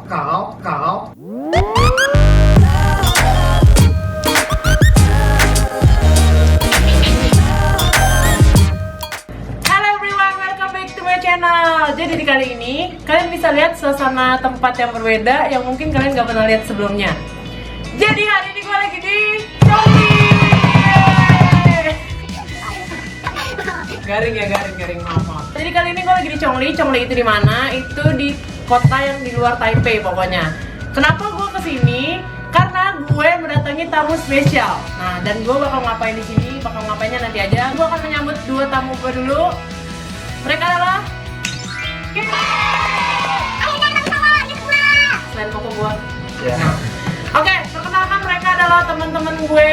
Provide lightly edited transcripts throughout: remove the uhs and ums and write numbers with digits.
kau. Hello everyone, welcome back to my channel. Jadi di kali ini kalian bisa lihat suasana tempat yang berbeda yang mungkin kalian gak pernah lihat sebelumnya. Jadi hari ini gue lagi di Chongli. Garing, maaf. Jadi kali ini gue lagi di Chongli. Chongli itu di mana? Itu di kota yang di luar Taipei pokoknya. Kenapa gue kesini? Karena gue mendatangi tamu spesial. Nah, dan gue bakal ngapain di sini? Bakal ngapainnya nanti aja. Gue akan menyambut dua tamu gue dulu. Mereka adalah selain koko gue. Ya. Oke, perkenalkan mereka adalah teman-teman gue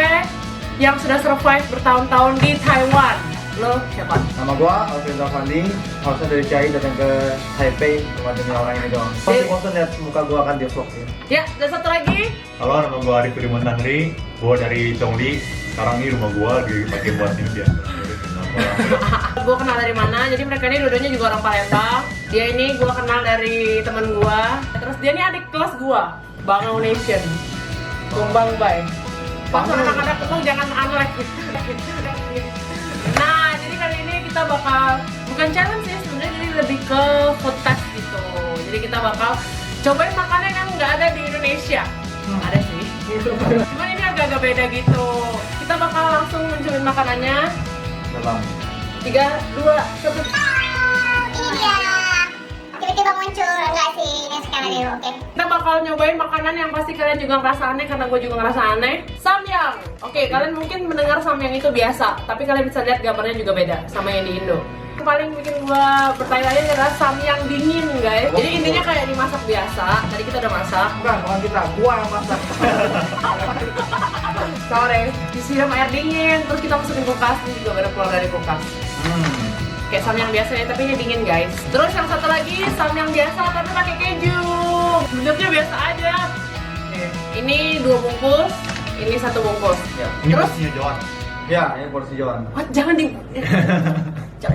yang sudah survive bertahun-tahun di Taiwan. Lo siapa? Nama gua Alvin Zafandi, harusnya dari Chai datang ke Taipei cuma demi orang ini doang. Pasti bosan lihat muka gua akan di vlog ya. Ya, dan satu lagi. Halo, nama gue Arif Firman Tanri. Gue dari Chongli. Sekarang ini rumah gue dipakai buat ini biasa. Gue kenal dari mana? Jadi mereka ini dua-duanya juga orang Palembang. Dia ini gue kenal dari teman gue. Terus dia ini adik kelas gue, Bangau Nation. Kumbang Bay. Pas anak-anak itu jangan aneh. Nah, jadi kali ini kita bakal bukan challenge sih sebenarnya, jadi lebih ke food test gitu. Jadi kita bakal cobain makanan yang nggak ada di Indonesia. Ada sih. Cuman ini agak-agak beda gitu. Kita bakal langsung mencobain makanannya. Dalam 3, 2, 1. Ini dia. Tiba-tiba muncul enggak sih ini sekarang dulu, oke. Kita bakal nyobain makanan yang pasti kalian juga ngerasa aneh karena gue juga ngerasa aneh. Samyang. Oke, kalian mungkin mendengar samyang itu biasa, tapi kalian bisa lihat gambarnya juga beda sama yang di Indo. Yang paling bikin gue bertanya-tanya adalah samyang dingin, guys. Jadi intinya kayak dimasak biasa. Tadi kita udah masak. bukan kita, gua yang masak. Sorry, disiram air dingin, terus kita masukin kulkas. Ini juga baru keluar dari kulkas. Kayak samyang biasa ya, tapi ini dingin guys. Terus yang satu lagi samyang biasa tapi pakai keju. Bentuknya biasa aja. Ini 2 bungkus, ini 1 bungkus. Ya. Ini Terus porsinya Johan. Ya, ini porsi Johan. what? Jangan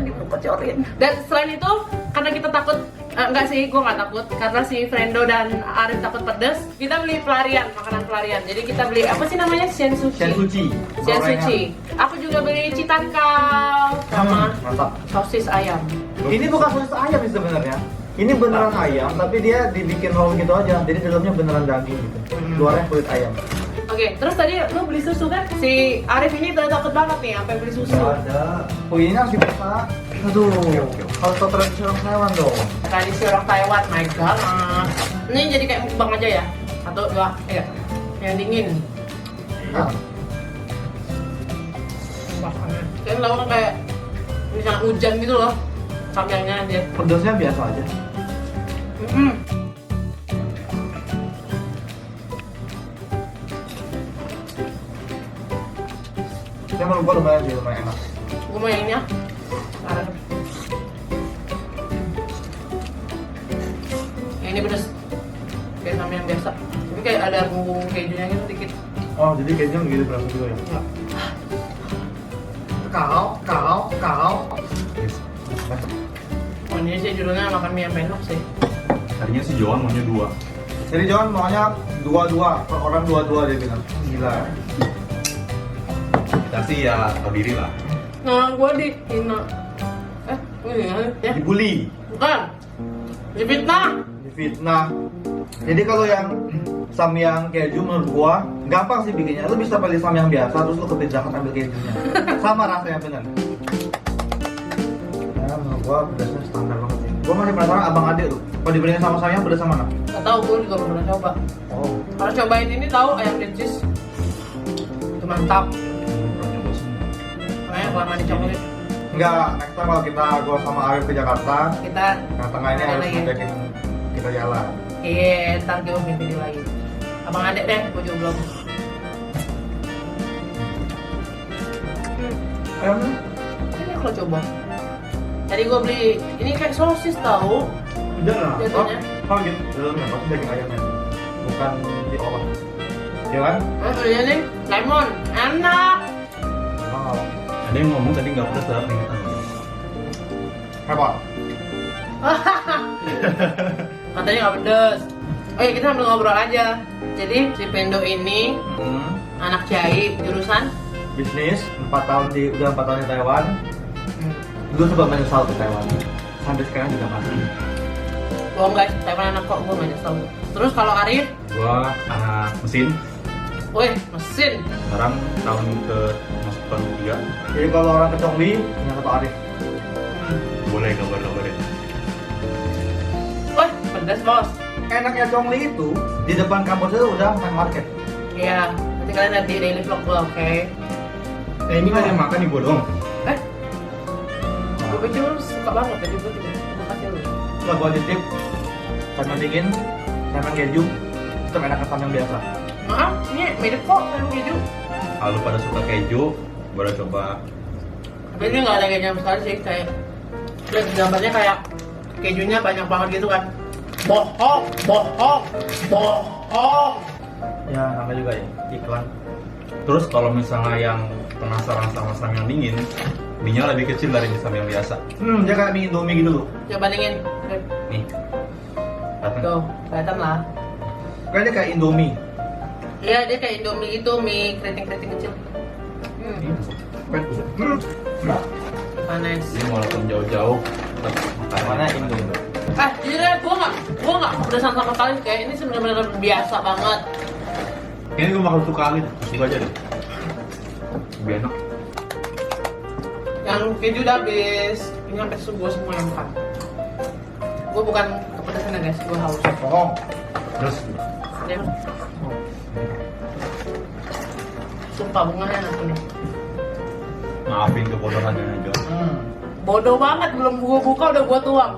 dibocorin. Dan selain itu, karena kita takut, enggak sih, gue nggak takut. Karena si Frendo dan Arif takut pedas, kita beli pelarian, makanan pelarian. Jadi kita beli apa sih namanya? Shensuchi. Shensuchi. Aku juga beli citankau sama Mantap. sosis ayam. Ini bukan sosis ayam sih sebenarnya. Ini beneran ayam, tapi dia dibikin roll gitu aja. Jadi dalamnya beneran daging gitu. Luarnya kulit ayam. Oke, terus tadi lu beli susu kan? Si Arif ini udah takut banget nih sampai beli susu. Ada. Oh ini harus dibuka. Aduh. Harus tahu tradisi orang Taiwan dong. Tradisi orang Taiwan, my god. Ini jadi kayak mukbang aja ya. 1, 2, ya. Yang dingin. Nah, Kalian tahu kan kayak misalnya hujan gitu loh. Samyangnya aja. pedasnya biasa aja. Saya menurut gua lumayan sih, lumayan enak. Gue mau yang ini ya. Sekarang. Yang ini pedas. Kayak samyang biasa. Tapi kayak ada bumbu kejunya gitu dikit. Oh, jadi keju gitu berasa juga ya? Ya. Kau. Oh, ini sih judulnya makan mie yang enak sih. Tadinya si Johan maunya 2. Jadi John maunya 2-2, per orang 2-2 dia bilang. Gila. Kita sih ya tahu diri lah. Nah, gue dihina. Ya? Dibully. Bukan. Difitnah. Difitnah. Jadi kalau yang samyang keju menurut gua gampang sih bikinnya. Lu bisa beli samyang biasa terus lu kepindahan ambil kejunya. Sama rasanya bener. Ya menurut gua pedasnya standar banget sih. Gua masih penasaran abang adik tuh. Kalau dibandingin sama samyang pedas sama mana? Gak tau, gue juga belum pernah coba. Oh. Harus cobain ini tahu ayam ricis. Itu mantap. Makanya kelamaan di Chongli. Enggak, next time kalau gua sama Arif ke Jakarta, Kita yang tengah ini ada harus lagi. ngajakin kita jalan. iya, ntar kita bikin video lagi. Abang adek deh, gue juga belum. Ayamnya? Ini aku coba. Tadi gue beli, ini kayak sosis tahu. Udah lah. Jatuhnya. Oh gitu. Dalamnya pasti daging ayamnya. Bukan diolah. Ya kan? Ini nih, lemon, enak. Wow. Ada yang ngomong tadi nggak pedas tapi keringetan. Hebat. Katanya nggak pedes. Oh ya, kita sambil ngobrol aja. Jadi si Pendo ini anak Jai, jurusan Bisnis, 4 tahun udah 4 tahun di Taiwan. Gue coba menyesal ke Taiwan. Sampai sekarang juga masih. bohong guys, Taiwan anak kok, gue gak nyesel. Terus kalau Arif, Gua anak mesin. wih mesin. Sekarang tahun ke masuk tahun 3. Jadi kalau orang ke Chongli, ingat Pak Arif. Boleh kabar-kabarin. Wih, pedas bos. Enaknya Chongli itu, di depan kampus itu udah main market. Iya, nanti kalian lihat di daily vlog gue, oke? Ini kan yang makan nih gua dong. Gue pikir lu suka banget, jadi gue tidak makasih lu. Setelah gua titip, samyang dingin, samyang keju, tetap enak ke samyang biasa. Maaf, ini mirip kok sama keju. Kalau pada suka keju, boleh coba. Tapi ini nggak ada keju sama sekali sih, kayak lihat gambarnya kayak kejunya banyak banget gitu kan. Bohong, bohong, bohong. Ya, namanya juga ya, iklan. Terus kalau misalnya yang penasaran sama samyang dingin, mie-nya lebih kecil dari mie samyang biasa. Dia kayak mie Indomie gitu loh. Coba bandingin. Nih. Kelihatan? Tuh, kelihatan lah. Kayaknya kayak Indomie. Iya, dia kayak Indomie gitu, mie keriting-keriting kecil. Ini masuk. Panas. Ini walaupun jauh-jauh, tetap Mana makanannya Indomie? Jujur ya, gue nggak kepedesan sama sekali. Kayak ini sebenarnya biasa banget. Ini gue makan suka kali, suka aja deh. Lebih enak. Yang keju udah habis, ini sampai subuh semua yang makan. Gue bukan kepedesan ya guys, gue haus. Bohong. Terus Ya. Sumpah bunganya enak nih. maafin kebodohannya aja. Bodoh banget, belum gue buka udah gue tuang.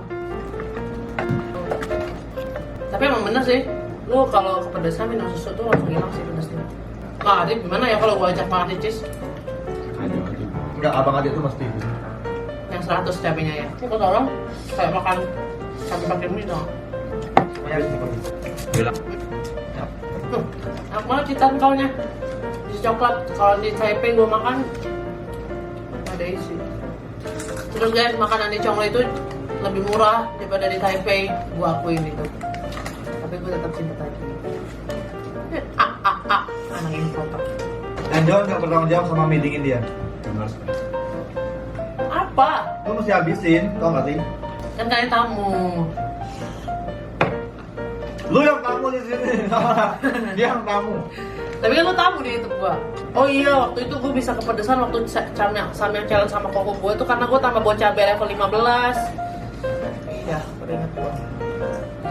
Tapi emang bener sih, lu kalau kepedesan minum susu tuh langsung hilang sih pedesnya. Nah, Adit gimana ya kalau gue ajak makan cheese? Aduh. Enggak, abang aja itu mesti. Yang 100 cabenya ya. Ini kata orang kayak makan satu pakai mie dong. Semuanya habis makan. Bilang. Aku malah citaan kaunya isi coklat. Kalau di Taipei gue makan ada isi. Terus guys, makanan di Chongli itu lebih murah daripada di Taipei. Gue akuin itu. Tapi gue tetap cinta Taipei. Anak ini kotak. Dan John nggak bertanggung jawab sama mie dingin dia. Benar. Apa? Lu mesti habisin, tau nggak sih? Kan kalian tamu. Lu yang tamu di sini, dia yang tamu. Tapi kan lu tamu di YouTube gua. Oh iya, waktu itu gua bisa kepedesan waktu samyang challenge sama koko gua tuh karena gua tambah bawa cabai level 15. Iya, baru ingat gua.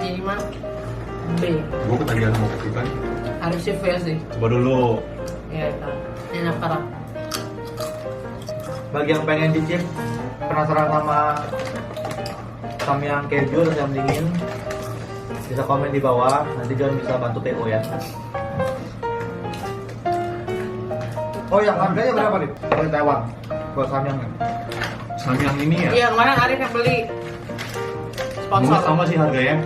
Jadi mah B. Gue ketagihan mau kopi kan. Harus sih fail sih. Coba dulu. Iya, itu. Enak parah. Bagi yang pengen cicip, penasaran sama samyang keju atau samyang dingin, bisa komen di bawah. Nanti John bisa bantu PO ya. Oh, yang harganya berapa nih? Kalau di Taiwan, buat samyangnya. Samyang ini ya. Iya, kemarin Arif yang beli. Mungkin Sponsor. sama sih harganya.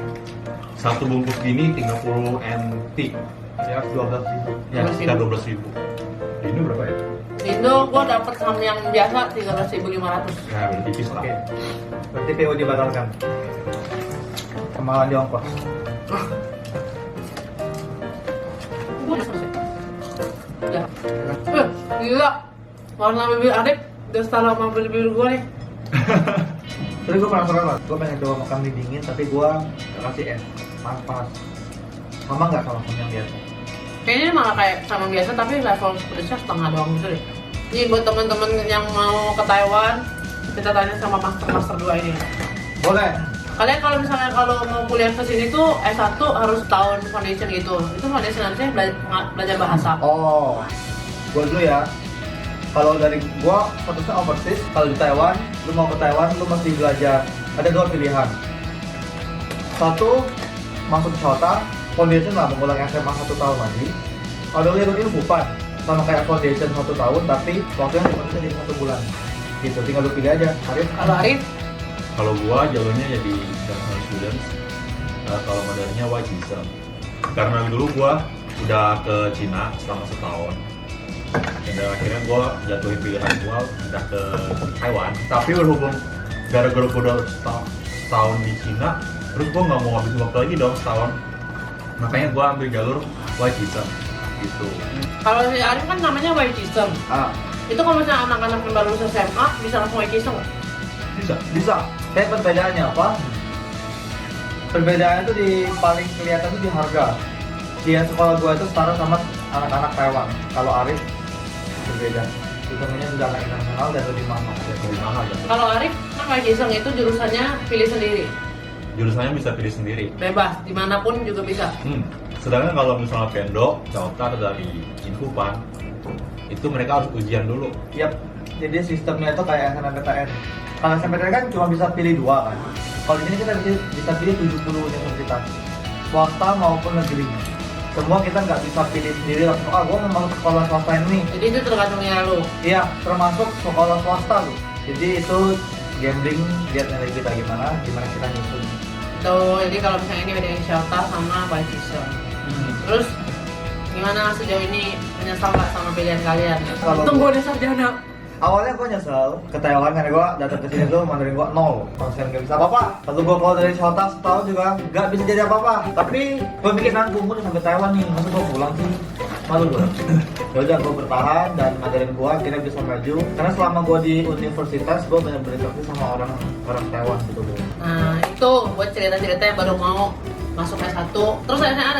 Satu bungkus gini 30 NT. Ya, 12.000. Ya, sekitar 12.000. Ini berapa ya? Indo gua dapet samyang biasa 13.500. Ya, udah tipis lah. Oke. Berarti PO dibatalkan. Kemahalan di ongkos. Gua udah selesai. Ya. Gila. Warna bibir Arif udah setara sama bibir gua nih. Terus gue penasaran lah, gue pengen coba makan mie dingin tapi gue gak kasih es, panas. Sama nggak sama samyang biasa? Kayaknya malah kayak sama biasa tapi level pedesnya setengah doang gitu deh. Ini buat teman-teman yang mau ke Taiwan, kita tanya sama master 2 ini. Boleh. Kalian kalau misalnya kalau mau kuliah ke sini tuh S1 harus tahun foundation gitu. Itu foundation harusnya belajar bahasa. Oh, gue dulu ya. Kalau dari gue, statusnya overseas. Kalau di Taiwan, lu mau ke Taiwan, lu mesti belajar. Ada 2 pilihan. Satu, masuk Shota, foundation lah, mengulang SMA 1 tahun lagi. Ada lihat ini bukan sama kayak foundation 1 tahun, tapi waktunya dibatasi jadi 1 bulan. Gitu, tinggal lu pilih aja. Arif, Kalau Arif, Kalau gua jalurnya jadi international students. Kalau modalnya wajib visa. Karena dulu gua udah ke Cina selama setahun. Dan akhirnya gua jatuhin pilihan gua udah ke Taiwan. Tapi berhubung gara-gara gua udah setahun di Cina, terus gua nggak mau ngabisin waktu lagi dong setahun. Makanya gue ambil jalur white visa gitu. Kalau si Arif kan namanya white system. Itu kalau misalnya anak-anak yang baru lulus SMA bisa langsung white system nggak? Bisa. Kayak perbedaannya apa? Perbedaannya tuh di paling kelihatan tuh di harga. Di sekolah gua itu setara sama anak-anak Taiwan. Kalau Arif berbeda. Sistemnya sudah anak internasional dan lebih mahal. Lebih mahal ya. Kalau Arif kan white system itu jurusannya pilih sendiri, Jurusannya bisa pilih sendiri. bebas, dimanapun juga bisa. Sedangkan kalau misalnya Pendo, Cauta atau dari Inkupan, itu mereka harus ujian dulu. Yap. Jadi sistemnya itu kayak SNMPTN. Kalau SNMPTN kan cuma bisa pilih 2 kan. Kalau di sini kita bisa pilih 70 universitas, swasta maupun negeri. Semua kita nggak bisa pilih sendiri langsung. Gua mau masuk sekolah swasta ini. Jadi itu tergantungnya lu. Iya, termasuk sekolah swasta loh. Jadi itu gambling, lihat nilai kita gimana kita nyusun. Tuh, jadi kalau misalnya ini bedain Shelta sama white system. Terus gimana sejauh ini, menyesal nggak sama pilihan kalian? Kalau Tunggu ada sarjana. Awalnya gue nyesel ke Taiwan karena gue datang ke sini tuh Mandarin gue 0, konsen gak bisa apa-apa. Lalu gue keluar dari Shelta setahun juga gak bisa jadi apa-apa. Tapi gue pikir nanggung, gue udah sampai Taiwan nih, masa gue pulang sih? Malu gue. Yaudah gue bertahan dan Mandarin gue akhirnya bisa maju. Karena selama gue di universitas gue banyak berinteraksi sama orang Taiwan gitu. Nah itu buat cerita-cerita yang baru mau masuk S1. Terus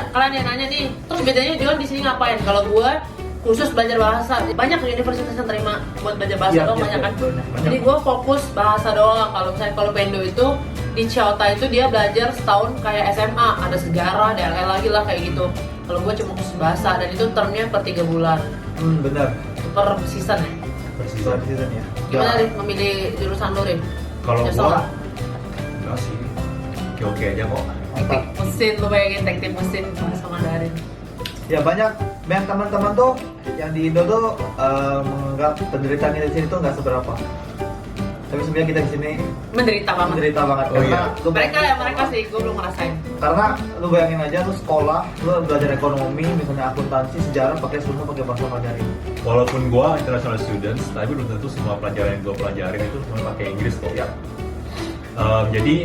kalian yang nanya nih, terus bedanya Dion di sini ngapain? Kalau gue khusus belajar bahasa, banyak universitas yang terima buat belajar bahasa Iya, doang, iya, banyak kan. banyak. Jadi gue fokus bahasa doang. Kalau misalnya kalau Pendo itu di Cauta itu dia belajar setahun kayak SMA, ada sejarah, DLL lagi lah kayak gitu. Kalau gue cuma khusus bahasa dan itu termnya per 3 bulan, Bener. per season ya. Persis. Season ya. Gimana Rin memilih jurusan lu Rin? Kalau Nyesel gua nggak? enggak sih. Oke aja kok. Mantap. Mesin, lu bayangin teknik mesin bahasa Mandarin. Ya banyak teman-teman tuh yang di Indo tuh menganggap penderitaan di sini tuh nggak seberapa. Tapi sebenarnya kita di sini Menderita banget. menderita banget Oh, iya. lu Mereka sih, gue belum ngerasain. karena lu bayangin aja lu sekolah, lu belajar ekonomi, misalnya akuntansi, sejarah semua pakai bahasa Mandarin. Walaupun gua international students, tapi belum tentu semua pelajaran yang gua pelajarin itu semua pakai Inggris kok. Ya. Jadi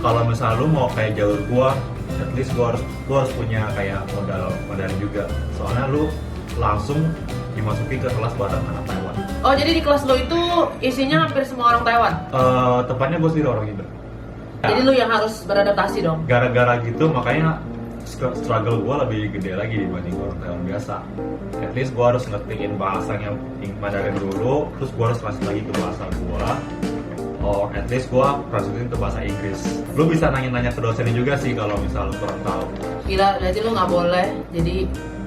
kalau misalnya lu mau kayak jalur gua, at least gua harus punya kayak modal Mandarin juga. Soalnya lu langsung dimasuki ke kelas bareng anak Taiwan. Oh, jadi di kelas lo itu isinya hampir semua orang Taiwan. Tepatnya gua sendiri orang Indo. Jadi lu yang harus beradaptasi dong. Gara-gara gitu makanya struggle gue lebih gede lagi dibanding orang Taiwan biasa. At least gue harus ngertiin bahasanya Mandarin dulu, terus gue harus translate lagi ke bahasa gue. Or at least gue translatein ke bahasa Inggris. Lu bisa nanya-nanya ke dosennya juga sih kalau misal lu kurang tahu. Gila, berarti lu nggak boleh jadi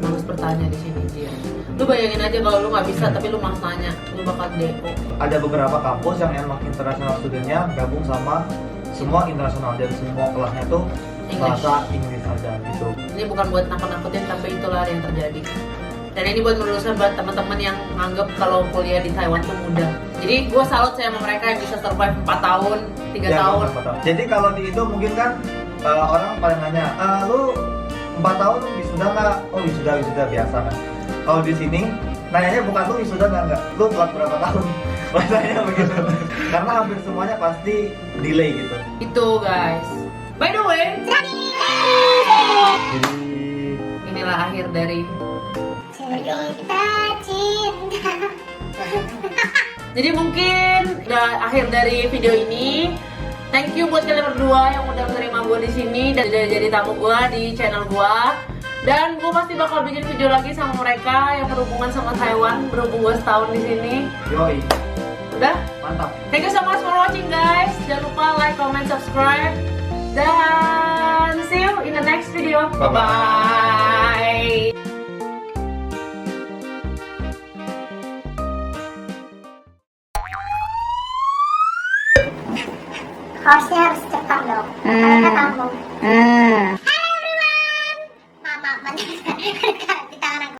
malas bertanya di sini dia. Lu bayangin aja kalau lu nggak bisa tapi lu malas nanya, lu bakal DO. Ada beberapa kampus yang emang internasional studentnya gabung sama semua internasional dan semua kelasnya tuh bahasa Inggris aja gitu. Ini bukan buat nakut-nakutin tapi itulah yang terjadi. Dan ini buat meluruskan buat teman-teman yang nganggep kalau kuliah di Taiwan tuh mudah. Jadi gue salut sama mereka yang bisa survive 4 tahun, 3 Ya, tahun. 4 tahun. Jadi kalau di Indo mungkin kan orang pada nanya, lu 4 tahun wisuda nggak? Oh wisuda biasa kan. Kalau di sini nanyanya bukan lu wisuda nggak, lu telat berapa tahun? Rasanya begitu. Karena hampir semuanya pasti delay gitu. Itu guys. By the way, Jadi inilah akhir dari. Cerita cinta. Jadi mungkin udah akhir dari video ini. Thank you buat kalian berdua yang udah menerima gue di sini dan udah jadi tamu gue di channel gue. Dan gue pasti bakal bikin video lagi sama mereka yang berhubungan sama Taiwan, berhubung gue setahun di sini. yoi, Udah? mantap. Thank you so much for watching guys. Jangan lupa like, comment, subscribe. Dan see you in the next video. Bye-bye. Harusnya harus cepat dong. Mereka tamu.